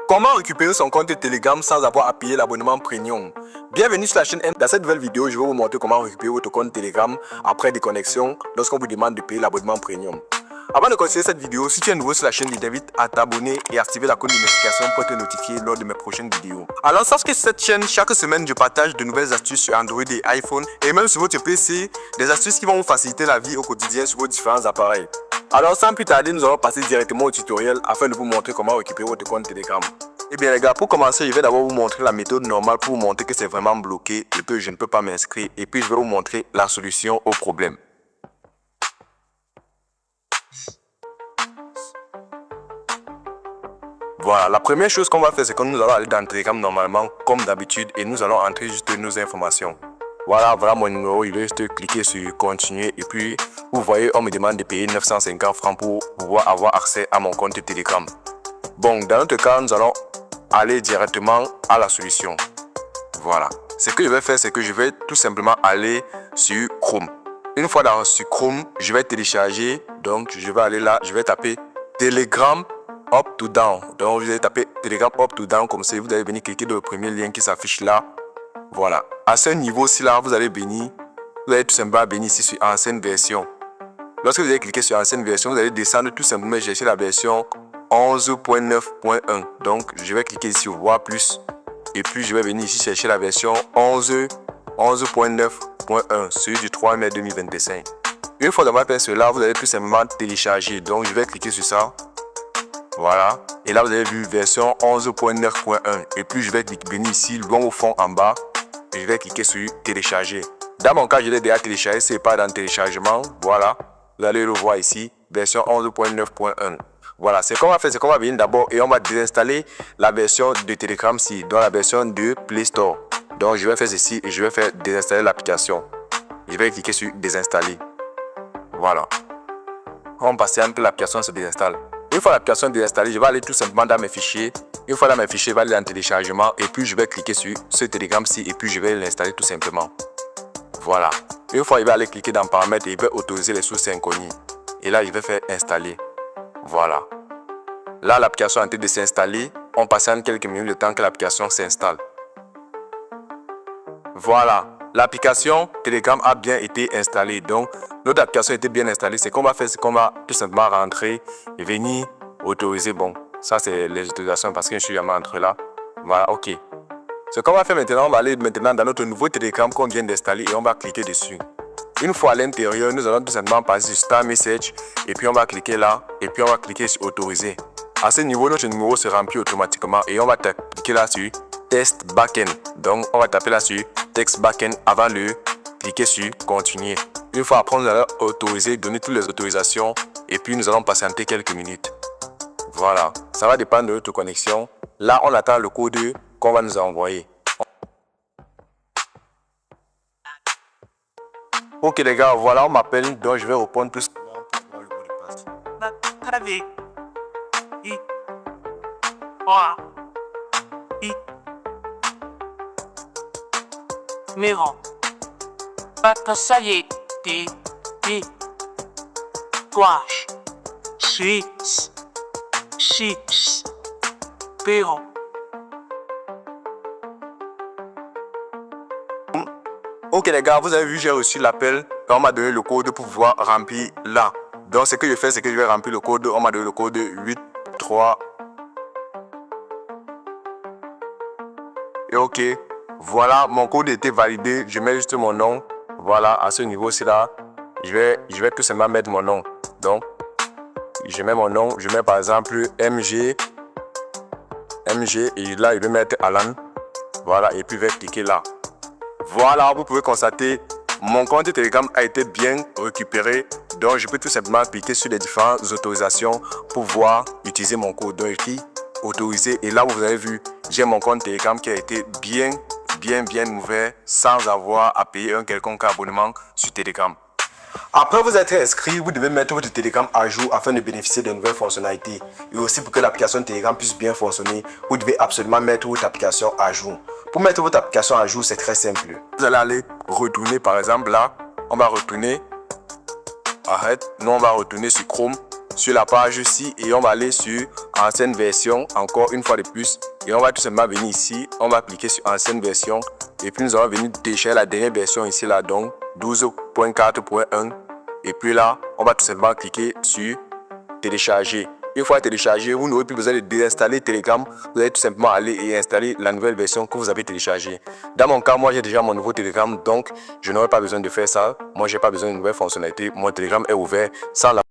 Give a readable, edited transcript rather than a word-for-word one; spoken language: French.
Comment récupérer son compte Telegram sans avoir à payer l'abonnement premium? Bienvenue sur la chaîne M. Dans cette nouvelle vidéo, je vais vous montrer comment récupérer votre compte Telegram après déconnexion lorsqu'on vous demande de payer l'abonnement premium. Avant de continuer cette vidéo, si tu es nouveau sur la chaîne, je t'invite à t'abonner et activer la cloche de notification pour être notifié lors de mes prochaines vidéos. Alors, sache que cette chaîne, chaque semaine, je partage de nouvelles astuces sur Android et iPhone et même sur votre PC, des astuces qui vont vous faciliter la vie au quotidien sur vos différents appareils. Alors, sans plus tarder, nous allons passer directement au tutoriel afin de vous montrer comment récupérer votre compte Telegram. Eh bien les gars, pour commencer, je vais d'abord vous montrer la méthode normale pour vous montrer que c'est vraiment bloqué et que je ne peux pas m'inscrire. Et puis je vais vous montrer la solution au problème. Voilà, la première chose qu'on va faire, c'est que nous allons aller dans Telegram normalement, comme d'habitude, et nous allons entrer juste nos informations. Voilà mon numéro, il va juste cliquer sur continuer et puis vous voyez, on me demande de payer 950 francs pour pouvoir avoir accès à mon compte Telegram. Bon, dans notre cas, nous allons aller directement à la solution. Voilà. Ce que je vais faire, c'est que je vais tout simplement aller sur Chrome. Une fois sur Chrome, je vais télécharger. Donc, je vais aller là, je vais taper Telegram Up to Down. Donc, je vais taper Telegram Up to Down comme ça. Vous allez venir cliquer dans le premier lien qui s'affiche là. Voilà. À ce niveau-ci là, vous allez tout simplement venir ici sur ancienne version. Lorsque vous allez cliquer sur ancienne version, vous allez descendre tout simplement chercher la version 11.9.1. Donc, je vais cliquer ici voir plus. Et puis, je vais venir ici chercher la version 11.9.1, celui du 3 mai 2025. Une fois d'avoir fait cela, vous allez tout simplement télécharger. Donc, je vais cliquer sur ça. Voilà. Et là, vous avez vu version 11.9.1. Et puis, je vais venir ici, loin au fond en bas. Et je vais cliquer sur télécharger. Dans mon cas, je l'ai déjà téléchargé. C'est pas dans téléchargement. Voilà. Vous allez le voir ici. Version 11.9.1. Voilà, ce qu'on va faire, c'est qu'on va venir d'abord et on va désinstaller la version de Telegram ici, dans la version de Play Store. Donc, je vais faire ceci et je vais faire désinstaller l'application. Je vais cliquer sur désinstaller. Voilà. On passe un peu, l'application se désinstalle. Une fois l'application désinstallée, je vais aller tout simplement dans mes fichiers. Une fois dans mes fichiers, je vais aller dans téléchargement et puis je vais cliquer sur ce Telegram-ci et puis je vais l'installer tout simplement. Voilà. Une fois, je vais aller cliquer dans paramètres et je vais autoriser les sources inconnues. Et là, je vais faire installer. Voilà. Là, l'application est en train de s'installer. On patiente quelques minutes le temps que l'application s'installe. Voilà. L'application Telegram a bien été installée. Donc, notre application était bien installée. Ce qu'on va faire, c'est qu'on va tout simplement rentrer et venir autoriser. Bon, ça, c'est les autorisations parce que je suis jamais entré là. Voilà, OK. Ce qu'on va faire maintenant, on va aller maintenant dans notre nouveau Telegram qu'on vient d'installer et on va cliquer dessus. Une fois à l'intérieur, nous allons tout simplement passer sur Start Message et puis on va cliquer là et puis on va cliquer sur Autoriser. À ce niveau, notre numéro se remplit automatiquement et on va cliquer là sur Test Backend. Donc, on va taper là sur Text Backend avant de cliquer sur Continuer. Une fois après, nous allons autoriser, donner toutes les autorisations et puis nous allons patienter quelques minutes. Voilà, ça va dépendre de notre connexion. Là, on attend le code qu'on va nous envoyer. Ok les gars, voilà, on m'appelle, donc je vais répondre plus. Numéro. Passager. Gouache. Six. Bureau. Ok les gars, vous avez vu, j'ai reçu l'appel et on m'a donné le code pour pouvoir remplir là. Donc ce que je fais, c'est que je vais remplir le code. On m'a donné le code 83. Et ok, voilà, mon code était validé. Je mets juste mon nom. Voilà, à ce niveau-ci là, je vais tout simplement mettre mon nom. Donc, je mets mon nom. Je mets par exemple MG. Et là, je vais mettre Alan. Voilà, et puis je vais cliquer là. Voilà, vous pouvez constater, mon compte Telegram a été bien récupéré. Donc, je peux tout simplement cliquer sur les différentes autorisations pour pouvoir utiliser mon code. Donc, je clique autoriser. Et là, vous avez vu, j'ai mon compte Telegram qui a été bien ouvert sans avoir à payer un quelconque abonnement sur Telegram. Après vous être inscrit, vous devez mettre votre Telegram à jour afin de bénéficier de nouvelles fonctionnalités. Et aussi pour que l'application Telegram puisse bien fonctionner, vous devez absolument mettre votre application à jour. Pour mettre votre application à jour, c'est très simple. Vous allez aller retourner par exemple là, on va retourner. Arrête, nous on va retourner sur Chrome. sur la page ici et on va aller sur ancienne version encore une fois de plus. Et on va tout simplement venir ici, on va cliquer sur ancienne version. Et puis nous allons venir télécharger la dernière version ici là, donc 12.4.1. Et puis là, on va tout simplement cliquer sur télécharger. Une fois téléchargé, vous n'aurez plus besoin de désinstaller Telegram. Vous allez tout simplement aller et installer la nouvelle version que vous avez téléchargée. Dans mon cas, moi j'ai déjà mon nouveau Telegram, donc je n'aurai pas besoin de faire ça. Moi j'ai pas besoin de nouvelles fonctionnalités. Mon Telegram est ouvert sans la